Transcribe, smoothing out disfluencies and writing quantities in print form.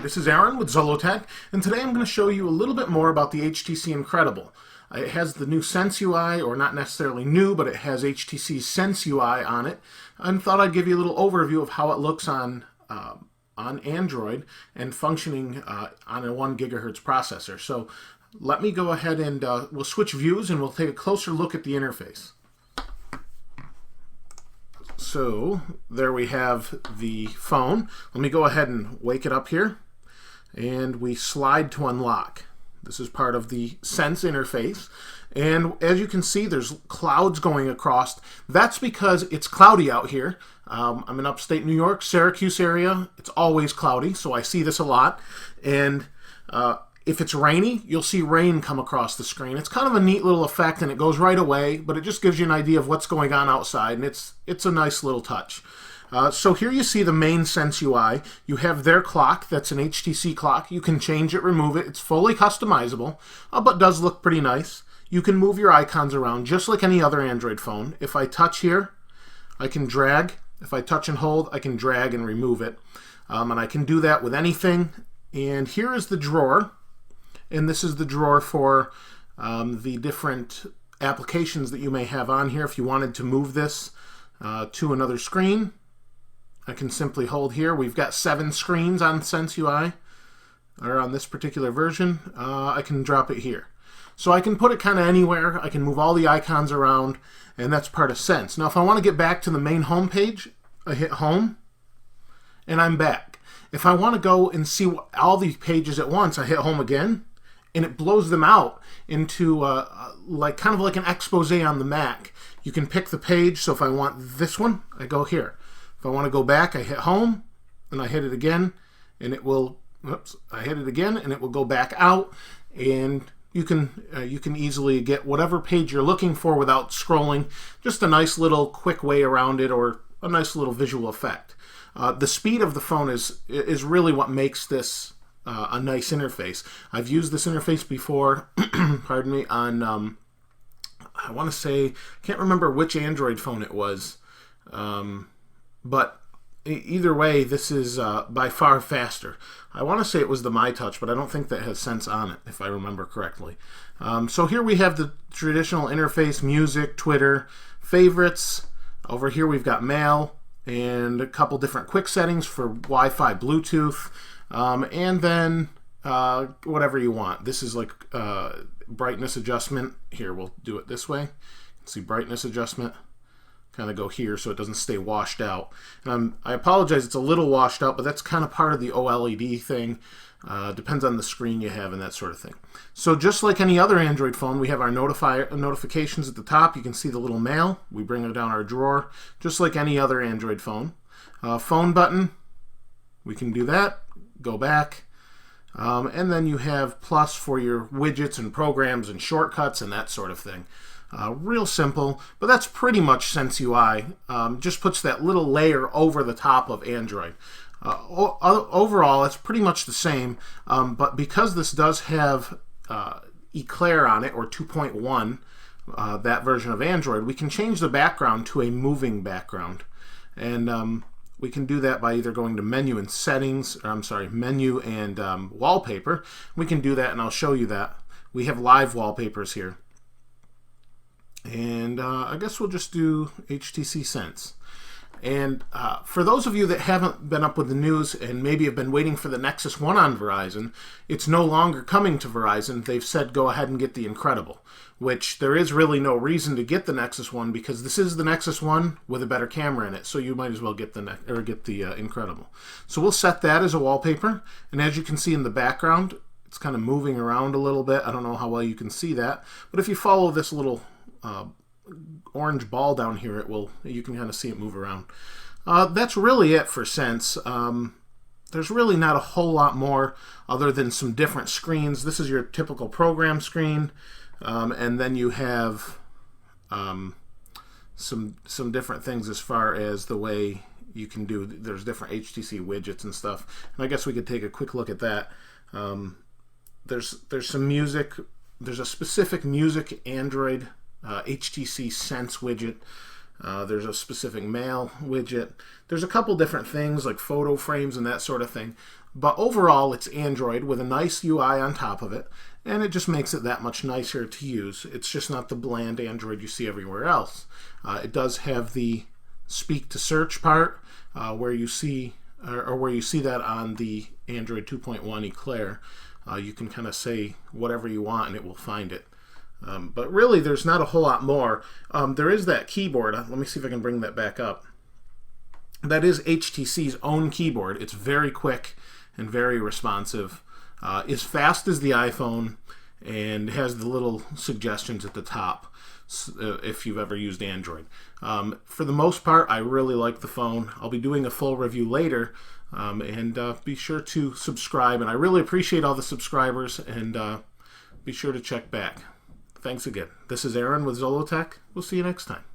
this is Aaron with Zollotech, and today I'm going to show you a little bit more about the HTC Incredible. It has the new Sense UI, or not necessarily new, but it has HTC's Sense UI on it, and thought I'd give you a little overview of how it looks on Android and functioning on a 1 gigahertz processor. So let me go ahead and we'll switch views and we'll take a closer look at the interface. So there we have the phone. Let me go ahead and wake it up here, and we slide to unlock. This is part of the Sense interface, and as you can see, there's clouds going across. That's because it's cloudy out here. I'm in upstate New York, Syracuse area. It's always cloudy, so I see this a lot. And if it's rainy, you'll see rain come across the screen. It's kind of a neat little effect, and it goes right away, but it just gives you an idea of what's going on outside, and it's a nice little touch. So here you see the main Sense UI. You have their clock. That's an HTC clock. You can change it, remove it. It's fully customizable, but does look pretty nice. You can move your icons around just like any other Android phone. If I touch here, I can drag. If I touch and hold, I can drag and remove it. And I can do that with anything. And here is the drawer. And this is the drawer for the different applications that you may have on here. If you wanted to move this to another screen, I can simply hold here. We've got 7 screens on Sense UI, or on this particular version. I can drop it here. So I can put it kind of anywhere. I can move all the icons around, and that's part of Sense. Now if I want to get back to the main home page, I hit home, and I'm back. If I want to go and see all these pages at once, I hit home again, and it blows them out into kind of like an expose on the Mac. You can pick the page, so if I want this one, I go here. If I want to go back, I hit home, and I hit it again, and it will, I hit it again, and it will go back out, and you can easily get whatever page you're looking for without scrolling. Just a nice little quick way around it, or a nice little visual effect. The speed of the phone is really what makes this a nice interface. I've used this interface before, pardon me, on, I want to say, I can't remember which Android phone it was, but either way, this is by far faster. I want to say it was the MyTouch, but I don't think that has Sense on it, if I remember correctly. So here we have the traditional interface, music, Twitter, favorites. Over here we've got mail, and a couple different quick settings for Wi-Fi, Bluetooth, and then whatever you want. This is like brightness adjustment. Here, we'll do it this way. See brightness adjustment. Kind of go here so it doesn't stay washed out. And I apologize, it's a little washed out, but that's kind of part of the OLED thing. Depends on the screen you have and that sort of thing. So just like any other Android phone, we have our notifications at the top. You can see the little mail. We bring it down our drawer, just like any other Android phone. Phone button, we can do that. Go back. And then you have plus for your widgets and programs and shortcuts and that sort of thing. Real simple, but that's pretty much Sense UI. Just puts that little layer over the top of Android. Overall, it's pretty much the same, but because this does have Eclair on it, or 2.1, that version of Android, we can change the background to a moving background. And we can do that by either going to menu and settings, or menu and wallpaper. We can do that, and I'll show you that. We have live wallpapers here. And I guess we'll just do HTC Sense. And for those of you that haven't been up with the news and maybe have been waiting for the Nexus 1 on Verizon, it's no longer coming to Verizon. They've said go ahead and get the Incredible, which there is really no reason to get the Nexus 1 because this is the Nexus 1 with a better camera in it, so you might as well get the Incredible. So we'll set that as a wallpaper, and as you can see in the background, it's kind of moving around a little bit. I don't know how well you can see that, but if you follow this little orange ball down here, you can kind of see it move around. That's really it for Sense. There's really not a whole lot more other than some different screens. This is your typical program screen, and then you have some different things as far as the way you can do. There's different HTC widgets and stuff, and I guess we could take a quick look at that. There's some music. There's a specific music Android HTC Sense widget. There's a specific mail widget. There's a couple different things like photo frames and that sort of thing. But overall, it's Android with a nice UI on top of it, and it just makes it that much nicer to use. It's just not the bland Android you see everywhere else. It does have the speak to search part, where you see that on the Android 2.1 Eclair. You can kind of say whatever you want and it will find it. But really, there's not a whole lot more. There is that keyboard. Let me see if I can bring that back up. That is HTC's own keyboard. It's very quick and very responsive. As fast as the iPhone, and has the little suggestions at the top if you've ever used Android. For the most part, I really like the phone. I'll be doing a full review later, and be sure to subscribe. And I really appreciate all the subscribers, and be sure to check back. Thanks again. This is Aaron with Zollotech. We'll see you next time.